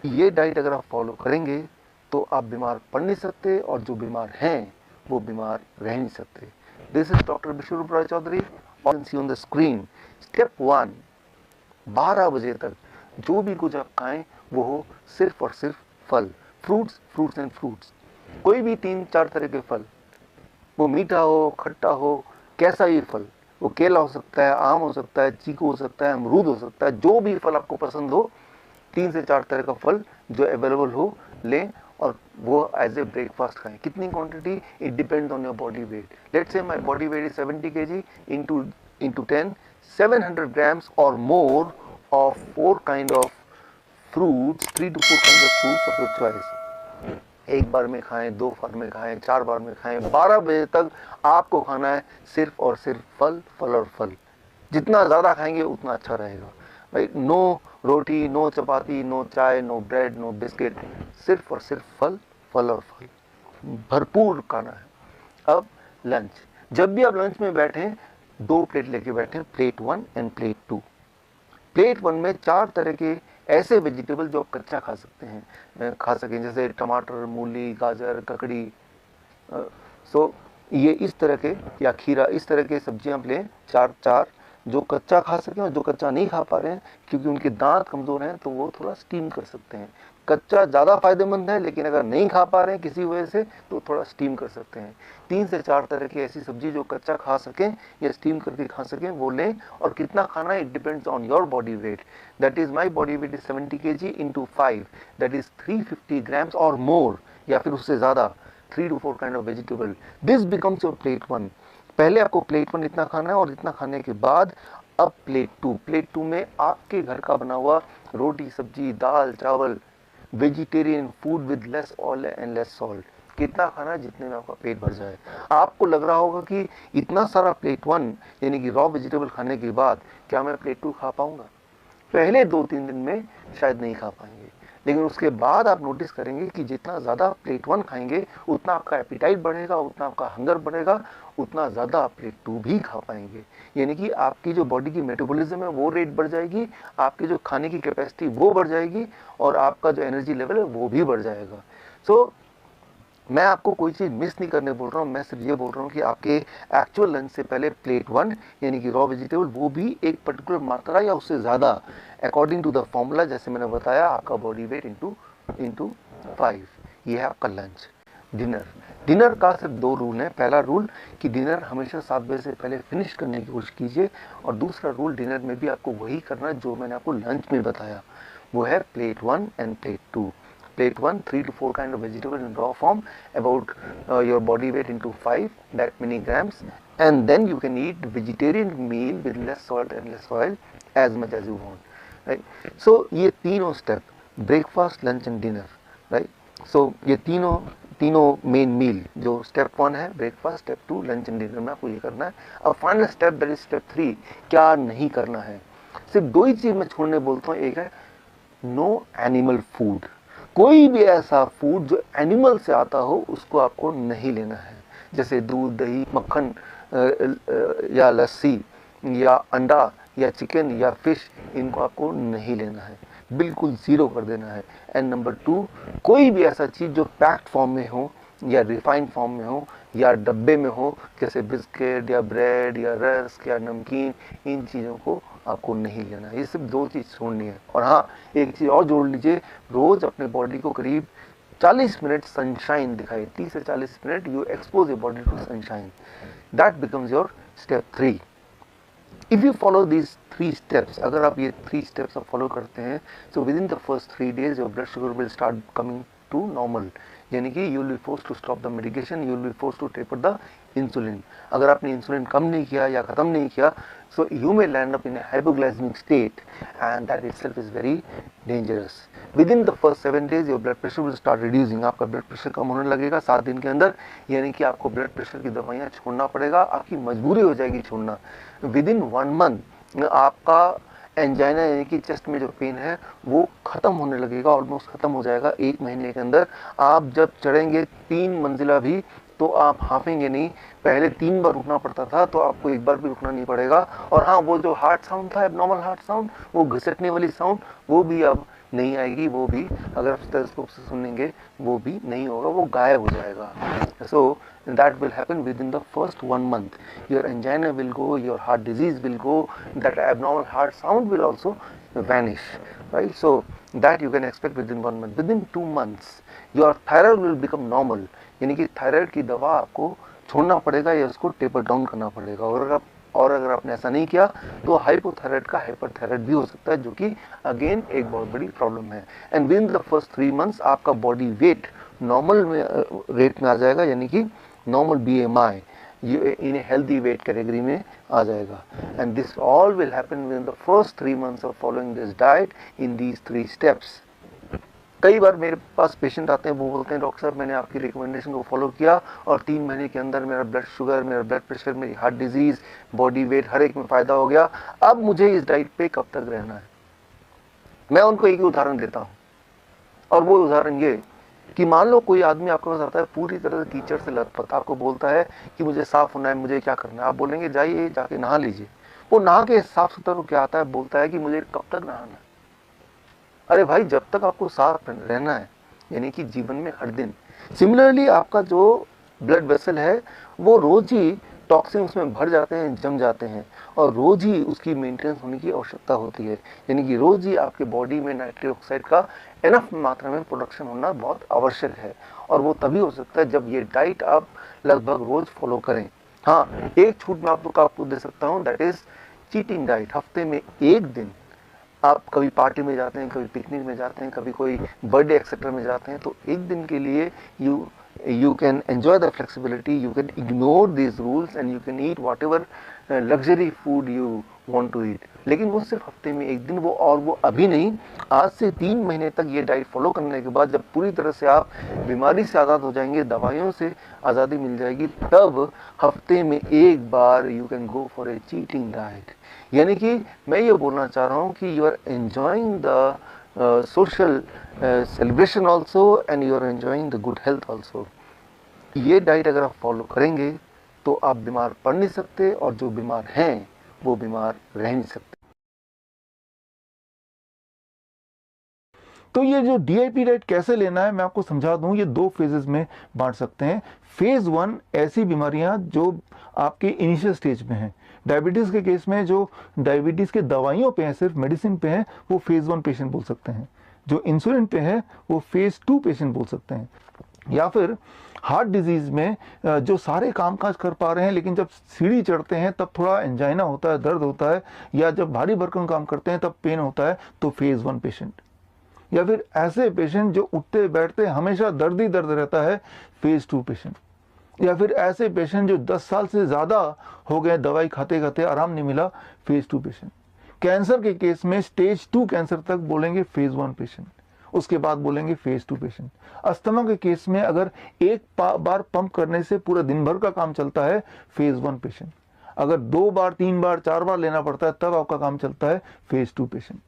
ये डाइट अगर आप फॉलो करेंगे तो आप बीमार पड़ नहीं सकते, और जो बीमार हैं वो बीमार रह नहीं सकते। दिस इज डॉक्टर विश्वरूप राय चौधरी, और सी ऑन द स्क्रीन। स्टेप 1, 12 बजे तक जो भी कुछ आप खाएं वो हो सिर्फ और सिर्फ फल, फ्रूट्स, फ्रूट्स एंड फ्रूट्स। कोई भी 3-4 तरह के फल, वो मीठा हो, खट्टा हो, कैसा ही फल, वो केला हो सकता है, आम हो सकता है, चीकू हो सकता है, अमरूद हो सकता है, जो भी फल आपको पसंद हो, 3 से 4 तरह का फल जो अवेलेबल हो लें, और वो एज ए ब्रेकफास्ट खाएं। कितनी quantity, it depends on your body weight. Let's say my body weight is 70 kg, into 10, 700 grams or more of 4 kind of fruits, 3 to 4 kinds of fruits of your choice। एक बार में खाएं, 2 बार में खाएं, 4 बार में खाएं, 12 बजे तक आपको खाना है सिर्फ और सिर्फ फल, फल और फल। जितना ज़्यादा खाएंगे उतना अच्छा रहेगा भाई। नो रोटी, नो चपाती, नो चाय, नो ब्रेड, नो बिस्किट, सिर्फ और सिर्फ फल, फल और फल, भरपूर खाना है। अब लंच, जब भी आप लंच में बैठें 2 प्लेट लेके बैठें, प्लेट 1 एंड प्लेट 2। प्लेट 1 में 4 तरह के ऐसे वेजिटेबल जो आप कच्चा खा सकते हैं, खा सकें, जैसे टमाटर, मूली, गाजर, ककड़ी। सो ये इस तरह के, या खीरा, इस तरह के सब्जियां आप लें, 4 जो कच्चा खा सकें, और जो कच्चा नहीं खा पा रहे हैं क्योंकि उनके दांत कमज़ोर हैं तो वो थोड़ा स्टीम कर सकते हैं। कच्चा ज़्यादा फायदेमंद है, लेकिन अगर नहीं खा पा रहे हैं किसी वजह से तो थोड़ा स्टीम कर सकते हैं। 3 से 4 तरह की ऐसी सब्जी जो कच्चा खा सकें या स्टीम करके खा सकें वो लें। और कितना खाना है, it depends on your body weight. That is my body weight is 70 kg into 5, that is 350 grams और मोर, या फिर उससे ज़्यादा, 3 to 4 kind of vegetable। This becomes your plate 1। पहले आपको प्लेट 1 इतना खाना है, और इतना खाने के बाद अब प्लेट 2। प्लेट 2 में आपके घर का बना हुआ रोटी, सब्जी, दाल, चावल, vegetarian food with less oil and less salt. कितना खाना है, जितने में आपका पेट भर जाए। आपको लग रहा होगा कि इतना सारा प्लेट 1 यानी कि रॉ वेजिटेबल खाने के बाद क्या मैं प्लेट 2 खा पाऊंगा? पहले 2-3 दिन में शायद नहीं खा पाएंगे, लेकिन उसके बाद आप नोटिस करेंगे कि जितना ज़्यादा प्लेट 1 खाएंगे उतना आपका एपिटाइट बढ़ेगा, उतना आपका हंगर बढ़ेगा, उतना ज़्यादा आप प्लेट 2 भी खा पाएंगे। यानी कि आपकी जो बॉडी की मेटाबॉलिज्म है वो रेट बढ़ जाएगी, आपकी जो खाने की कैपेसिटी वो बढ़ जाएगी, और आपका जो एनर्जी लेवल है वो भी बढ़ जाएगा। सो मैं आपको कोई चीज़ मिस नहीं करने बोल रहा हूँ, मैं सिर्फ ये बोल रहा हूँ कि आपके एक्चुअल लंच से पहले प्लेट 1 यानी कि रॉ वेजिटेबल, वो भी एक पर्टिकुलर मात्रा या उससे ज़्यादा, अकॉर्डिंग टू द फॉर्मूला जैसे मैंने बताया, आपका बॉडी वेट इंटू 5। ये है आपका लंच। डिनर, डिनर का सिर्फ 2 रूल हैं। पहला रूल कि डिनर हमेशा 7 बजे से पहले फिनिश करने की कोशिश कीजिए, और दूसरा रूल, डिनर में भी आपको वही करना जो मैंने आपको लंच में बताया, वो है plate 1 end plate 2। Plate 1, 3 to 4 kind of vegetable in raw form, about your body weight into 5, that many grams, and then you can eat vegetarian meal with less salt and less oil as much as you want, right? So ये तीनों step, breakfast, lunch and dinner, right? So ये तीनों main मील, जो step 1 है breakfast, step 2 lunch and dinner में आपको ये करना है। अब final step, that is step 3, क्या नहीं करना है। सिर्फ 2 ही चीज मैं छोड़ने बोलता हूँ, एक है नो एनिमल फूड। कोई भी ऐसा फूड जो एनिमल से आता हो उसको आपको नहीं लेना है, जैसे दूध, दही, मक्खन, या लस्सी, या अंडा, या चिकन, या फिश, इनको आपको नहीं लेना है, बिल्कुल ज़ीरो कर देना है। एंड नंबर 2, कोई भी ऐसा चीज़ जो पैक्ड फॉर्म में हो, या रिफाइंड फॉर्म में हो, या डब्बे में हो, जैसे बिस्किट या ब्रेड या रस्क या नमकीन, इन चीज़ों को आपको नहीं लेना है। ये सिर्फ 2 चीज़ छोड़नी है। और हाँ, एक चीज़ और जोड़ लीजिए, रोज़ अपने बॉडी को करीब 40 मिनट सनशाइन दिखाइए, 30 से 40 minute you expose your body to sunshine. That becomes your step 3। If you follow these 3 steps, अगर आप ये 3 स्टेप्स आप फॉलो करते हैं, so within the first 3 days your blood sugar will start coming to normal, यानी कि you will be force to stop the medication, you will be force to taper the insulin. अगर आपने insulin कम नहीं किया या ख़त्म नहीं किया, so you may land up in a hypoglycemic state, and that itself is very dangerous. Within the first 7 days your blood pressure will start reducing, आपका blood pressure कम होने लगेगा 7 दिन के अंदर, यानी कि आपको ब्लड प्रेशर की दवाइयाँ छोड़ना पड़ेगा, आपकी मजबूरी हो जाएगी छोड़ना। विदिन 1 month आपका एंजाइना यानी कि चेस्ट में जो पेन है वो ख़त्म होने लगेगा, ऑलमोस्ट ख़त्म हो जाएगा 1 महीने के अंदर। आप जब चढ़ेंगे 3 मंजिला भी तो आप हाफेंगे नहीं। पहले 3 बार रुकना पड़ता था, तो आपको 1 बार भी रुकना नहीं पड़ेगा। और हाँ, वो जो हार्ट साउंड था, एबनॉर्मल हार्ट साउंड, वो घिसटने वाली साउंड, वो भी अब नहीं आएगी, वो भी अगर आप स्टेथोस्कोप से सुनेंगे वो भी नहीं होगा, वो गायब हो जाएगा. सो that will happen within the first 1 month. Your angina will go, your heart disease will go, that abnormal heart sound will also vanish, right? So that you can expect within 1 month. Within 2 months your thyroid will become normal. यानी कि thyroid की दवा आपको छोड़ना पड़ेगा या उसको taper down करना पड़ेगा. और अगर आपने ऐसा नहीं किया तो हाइपोथायराइड का हाइपरथायराइड भी हो सकता है, जो कि अगेन एक बहुत बड़ी प्रॉब्लम है. And with in the first 3 months आपका बॉडी वेट नॉर्मल रेट में आ जाएगा, यानी कि normal BMI in a healthy weight category में आ जाएगा. And this all will happen with in the first 3 months of following this diet in these 3 steps. कई बार मेरे पास patient आते हैं, वो बोलते हैं डॉक्टर साहब मैंने आपकी रिकमेंडेशन को फॉलो किया और 3 महीने के अंदर मेरा ब्लड शुगर, मेरा ब्लड प्रेशर, मेरी हार्ट डिजीज, बॉडी वेट हर एक में फ़ायदा हो गया, अब मुझे इस डाइट पे कब तक रहना है. मैं उनको एक ही उदाहरण देता हूँ, और वो उदाहरण ये कि मान लो कोई आदमी आपके पास आता है पूरी तरह से कीचड़ से लथपथ, आपको बोलता है कि मुझे साफ़ होना है, मुझे क्या करना है. आप बोलेंगे जाइए जाके नहा लीजिए. वो नहा के साफ सुथरा हो क्या आता है, बोलता है कि मुझे कब तक नहाना है. अरे भाई, जब तक आपको साफ रहना है, यानी कि जीवन में हर दिन. सिमिलरली आपका जो ब्लड वेसल है वो रोज ही टॉक्सिन उसमें भर जाते हैं, जम जाते हैं, और रोज ही उसकी मेंटेनेंस होने की आवश्यकता होती है. यानी कि रोज ही आपके बॉडी में नाइट्रिक ऑक्साइड का इनफ मात्रा में प्रोडक्शन होना बहुत आवश्यक है. और वो तभी हो सकता है जब ये डाइट आप लगभग रोज फॉलो करें. हाँ, एक छूट मैं आपको दे सकता हूँ, दैट इज चीटिंग डाइट. हफ्ते में एक दिन आप कभी पार्टी में जाते हैं, कभी पिकनिक में जाते हैं, कभी कोई बर्थडे एक्सेट्रा में जाते हैं, तो एक दिन के लिए you can enjoy the flexibility, you can ignore these rules and you can eat whatever luxury food you want to eat. लेकिन वो सिर्फ हफ्ते में एक दिन, वो अभी नहीं, आज से 3 महीने तक ये डाइट फॉलो करने के बाद जब पूरी तरह से आप बीमारी से आज़ाद हो जाएंगे, दवाइयों से आज़ादी मिल जाएगी, तब हफ्ते में एक बार you can go for a cheating diet. यानी कि मैं ये बोलना चाह रहा हूँ कि you are enjoying the social celebration also and you are enjoying the good health also. ये डाइट अगर आप फॉलो करेंगे तो आप बीमार पड़ नहीं सकते, और जो बीमार हैं वो बीमार रह नहीं सकते. तो ये जो DIP डाइट कैसे लेना है मैं आपको समझा दूं. ये 2 फेजेस में बांट सकते हैं. फेज 1 ऐसी बीमारियां जो आपके इनिशियल स्टेज में हैं. डायबिटीज़ के केस में जो डायबिटीज़ के दवाइयों पे हैं, सिर्फ मेडिसिन पे हैं, वो फेज 1 पेशेंट बोल सकते हैं. जो इंसुलिन पे है वो फेज 2 पेशेंट बोल सकते हैं. या फिर हार्ट डिजीज़ में जो सारे कामकाज कर पा रहे हैं लेकिन जब सीढ़ी चढ़ते हैं तब थोड़ा एंजाइना होता है, दर्द होता है, या जब भारी भरकम काम करते हैं तब पेन होता है, तो फेज 1 पेशेंट. या फिर ऐसे पेशेंट जो उठते बैठते हमेशा दर्द ही दर्द रहता है, फेज 2 पेशेंट. या फिर ऐसे पेशेंट जो 10 साल से ज़्यादा हो गए दवाई खाते खाते आराम नहीं मिला, फेज 2 पेशेंट. कैंसर के केस में स्टेज 2 कैंसर तक बोलेंगे फेज 1 पेशेंट, उसके बाद बोलेंगे फेज 2 पेशेंट. अस्थमा के केस में अगर एक बार पंप करने से पूरा दिन भर का काम चलता है, फेज 1 पेशेंट. अगर 2 बार 3 बार 4 बार लेना पड़ता है तब आपका काम चलता है, फेज 2 पेशेंट.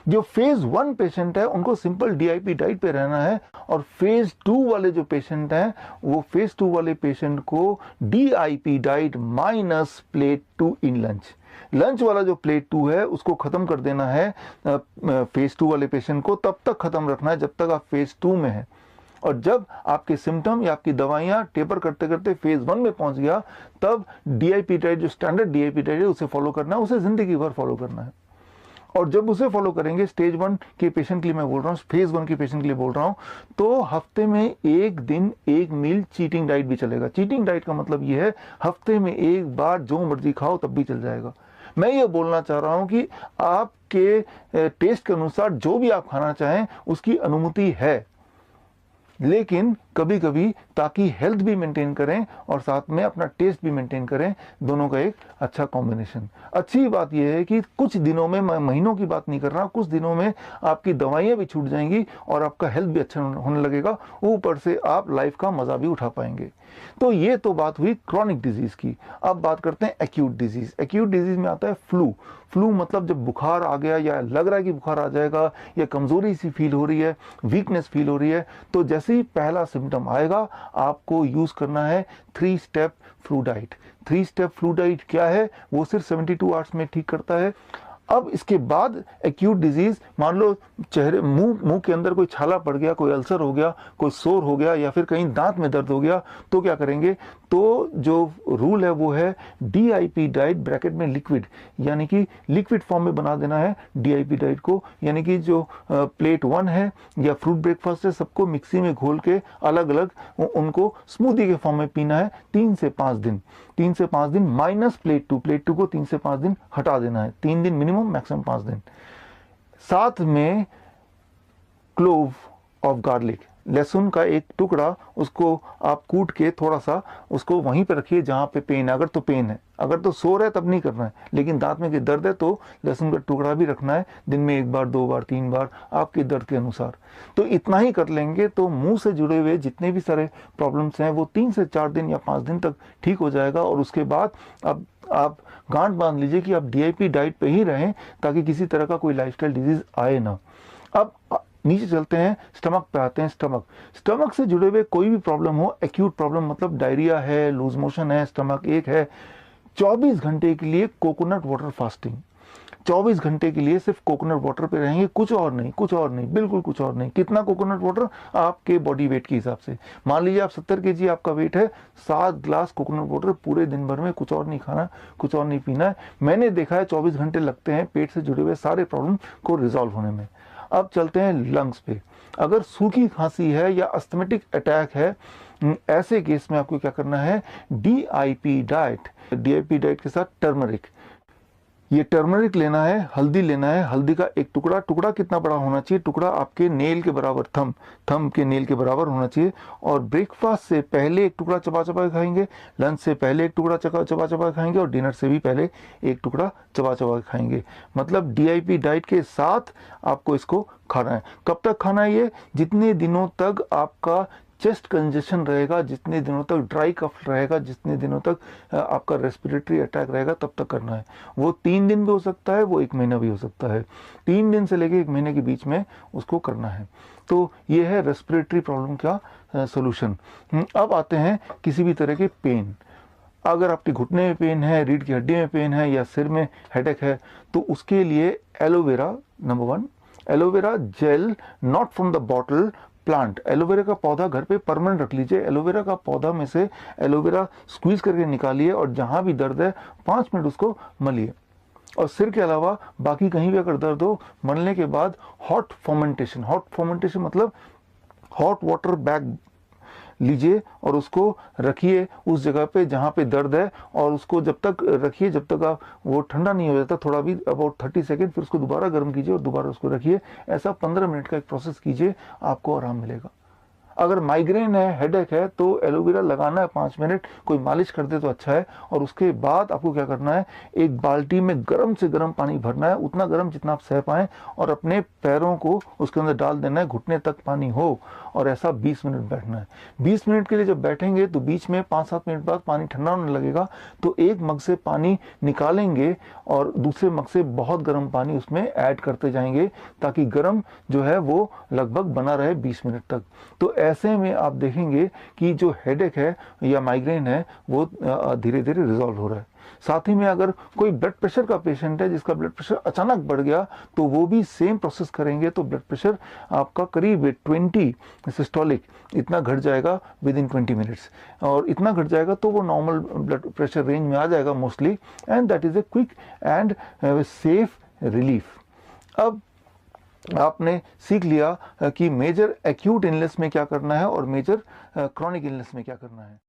जो फेज 1 पेशेंट है उनको सिंपल DIP डाइट पे रहना है, और फेज 2 वाले जो पेशेंट हैं वो फेज 2 वाले पेशेंट को DIP डाइट माइनस प्लेट 2 इन लंच वाला जो प्लेट 2 है उसको खत्म कर देना है फेज 2 वाले पेशेंट को. तब तक खत्म रखना है जब तक आप फेज 2 में हैं. और जब आपके सिम्टम या आपकी दवाइयां टेपर करते करते फेज 1 में पहुंच गया, तब DIP डाइट जो स्टैंडर्ड DIP डाइट है उसे फॉलो करना है, उसे जिंदगी भर फॉलो करना है. और जब उसे फॉलो करेंगे, स्टेज 1 के पेशेंट के लिए मैं बोल रहा हूँ, फेज 1 के पेशेंट के लिए बोल रहा हूँ, तो हफ्ते में एक दिन एक मील चीटिंग डाइट भी चलेगा. चीटिंग डाइट का मतलब ये है हफ्ते में एक बार जो मर्जी खाओ तब भी चल जाएगा. मैं ये बोलना चाह रहा हूँ कि आपके टेस्ट के अनुसार जो भी आप खाना चाहें उसकी अनुमति है, लेकिन कभी कभी ताकि हेल्थ भी मेंटेन करें और साथ में अपना टेस्ट भी मेंटेन करें, दोनों का एक अच्छा कॉम्बिनेशन. अच्छी बात यह है कि कुछ दिनों में, मैं महीनों की बात नहीं कर रहा, कुछ दिनों में आपकी दवाइयाँ भी छूट जाएंगी और आपका हेल्थ भी अच्छा होने लगेगा, ऊपर से आप लाइफ का मज़ा भी उठा पाएंगे. तो ये तो बात हुई क्रॉनिक डिजीज़ की. अब बात करते हैं एक्यूट डिजीज़. एक्यूट डिजीज़ में आता है फ्लू. फ्लू मतलब जब बुखार आ गया या लग रहा है कि बुखार आ जाएगा, या कमज़ोरी सी फील हो रही है, वीकनेस फील हो रही है, तो जैसे ही पहला सिम्टम आएगा आपको यूज़ करना है 3 step flu diet. 3 step flu diet क्या है? वो सिर्फ 72 आवर्स में ठीक करता है. अब इसके बाद एक्यूट डिजीज, मान लो चेहरे मुंह के अंदर कोई छाला पड़ गया, कोई अल्सर हो गया, कोई सोर हो गया, या फिर कहीं दांत में दर्द हो गया, तो क्या करेंगे? तो जो रूल है वो है DIP डाइट ब्रैकेट में लिक्विड, यानी कि लिक्विड फॉर्म में बना देना है DIP डाइट को, यानी कि जो प्लेट 1 है या फ्रूट ब्रेकफास्ट है, सबको मिक्सी में घोल के अलग अलग उनको स्मूदी के फॉर्म में पीना है 3 से 5 दिन। 3 से 5 दिन माइनस प्लेट 2 को 3 से 5 दिन हटा देना है, 3 दिन मिनिमम, मैक्सिमम 5 दिन। साथ में क्लोव ऑफ गार्लिक, लहसुन का एक टुकड़ा, उसको आप कूट के थोड़ा सा उसको वहीं पे रखिए जहां पे पेन है, अगर तो पेन है, अगर तो सो रहा है तब नहीं करना है, लेकिन दांत में दर्द है तो लहसुन का टुकड़ा भी रखना है, दिन में 1 बार 2 बार 3 बार आपके दर्द के अनुसार। तो इतना ही कर लेंगे तो मुंह से जुड़े हुए जितने भी सारे प्रॉब्लम्स हैं वो 3 से 4 दिन या 5 दिन तक ठीक हो जाएगा। और उसके बाद अब आप गांठ बांध लीजिए कि आप DIP डाइट पे ही रहें ताकि किसी तरह का कोई लाइफस्टाइल डिजीज आए ना। अब नीचे चलते हैं, स्टमक पे आते हैं। स्टमक से जुड़े हुए कोई भी प्रॉब्लम हो, एक्यूट प्रॉब्लम मतलब डायरिया है, लूज मोशन है, स्टमक एक है, 24 घंटे के लिए कोकोनट वाटर फास्टिंग, 24 घंटे के लिए सिर्फ कोकोनट वाटर पे रहेंगे, कुछ और नहीं, बिल्कुल कुछ और नहीं। कितना कोकोनट वाटर? आपके बॉडी वेट के हिसाब से। मान लीजिए आप 70 kg आपका वेट है, 7 ग्लास कोकोनट वाटर पूरे दिन भर में, कुछ और नहीं खाना, कुछ और नहीं पीना है। मैंने देखा है 24 घंटे लगते हैं पेट से जुड़े हुए सारे प्रॉब्लम को रिजॉल्व होने में। अब चलते हैं लंग्स पे। अगर सूखी खांसी है या अस्थमेटिक अटैक है, ऐसे केस में आपको क्या करना है? DIP डाइट के साथ टर्मरिक, ये टर्मरिक लेना है, हल्दी लेना है, हल्दी का एक टुकड़ा कितना बड़ा होना चाहिए? टुकड़ा आपके नेल के बराबर, थंब के नेल के बराबर होना चाहिए। और ब्रेकफास्ट से पहले एक टुकड़ा चबा चबा खाएंगे, लंच से पहले एक टुकड़ा चबा चबा खाएंगे, और डिनर से भी पहले एक टुकड़ा चबा चबा खाएंगे। मतलब DIP डाइट के साथ आपको इसको खाना है। कब तक खाना है ये? जितने दिनों तक आपका चेस्ट कंजेशन रहेगा, जितने दिनों तक ड्राई कफ रहेगा, जितने दिनों तक आपका रेस्पिरेटरी अटैक रहेगा, तब तक करना है। वो 3 दिन भी हो सकता है, वो 1 महीना भी हो सकता है। 3 दिन से लेकर 1 महीने के बीच में उसको करना है। तो ये है रेस्पिरेटरी प्रॉब्लम का सोल्यूशन। अब आते हैं किसी भी तरह के पेन। अगर आपके घुटने में पेन है, रीढ़ की हड्डी में पेन है, या सिर में हेडेक है, तो उसके लिए aloe vera, number 1, aloe vera gel, not from the bottle, plant. Aloe vera का पौधा घर पे परमानेंट रख लीजिए। एलोवेरा का पौधा में से एलोवेरा स्क्वीज करके निकालिए, और जहां भी दर्द है 5 मिनट उसको मलिए। और सिर के अलावा बाकी कहीं भी अगर दर्द हो, मलने के बाद हॉट फर्मेंटेशन मतलब हॉट वाटर बैग लीजिए और उसको रखिए उस जगह पे जहाँ पे दर्द है, और उसको जब तक रखिए जब तक आप वो ठंडा नहीं हो जाता, थोड़ा भी अबाउट 30 सेकेंड, फिर उसको दोबारा गर्म कीजिए और दोबारा उसको रखिए। ऐसा 15 मिनट का एक प्रोसेस कीजिए, आपको आराम मिलेगा। अगर माइग्रेन है, हेडेक है, तो एलोवेरा लगाना है 5 मिनट, कोई मालिश कर दे तो अच्छा है। और उसके बाद आपको क्या करना है? एक बाल्टी में गर्म से गर्म पानी भरना है, उतना गर्म जितना आप सह पाएं, और अपने पैरों को उसके अंदर डाल देना है, घुटने तक पानी हो, और ऐसा 20 मिनट बैठना है। 20 मिनट के लिए जब बैठेंगे तो बीच में 5-7 मिनट बाद पानी ठंडा होने लगेगा, तो एक मग से पानी निकालेंगे और दूसरे मग से बहुत गर्म पानी उसमें ऐड करते जाएंगे, ताकि गर्म जो है वो लगभग बना रहे 20 मिनट तक। तो ऐसे में आप देखेंगे कि जो हेडेक है या माइग्रेन है वो धीरे धीरे रिजॉल्व हो रहा है। साथ ही में अगर कोई ब्लड प्रेशर का पेशेंट है जिसका ब्लड प्रेशर अचानक बढ़ गया, तो वो भी सेम प्रोसेस करेंगे, तो ब्लड प्रेशर आपका करीब 20 सिस्टोलिक इतना घट जाएगा विद इन 20 मिनट्स, और इतना घट जाएगा तो वो नॉर्मल ब्लड प्रेशर रेंज में आ जाएगा mostly, and that is a quick and safe relief. अब आपने सीख लिया कि मेजर एक्यूट इलनेस में क्या करना है और मेजर क्रॉनिक इलनेस में क्या करना है।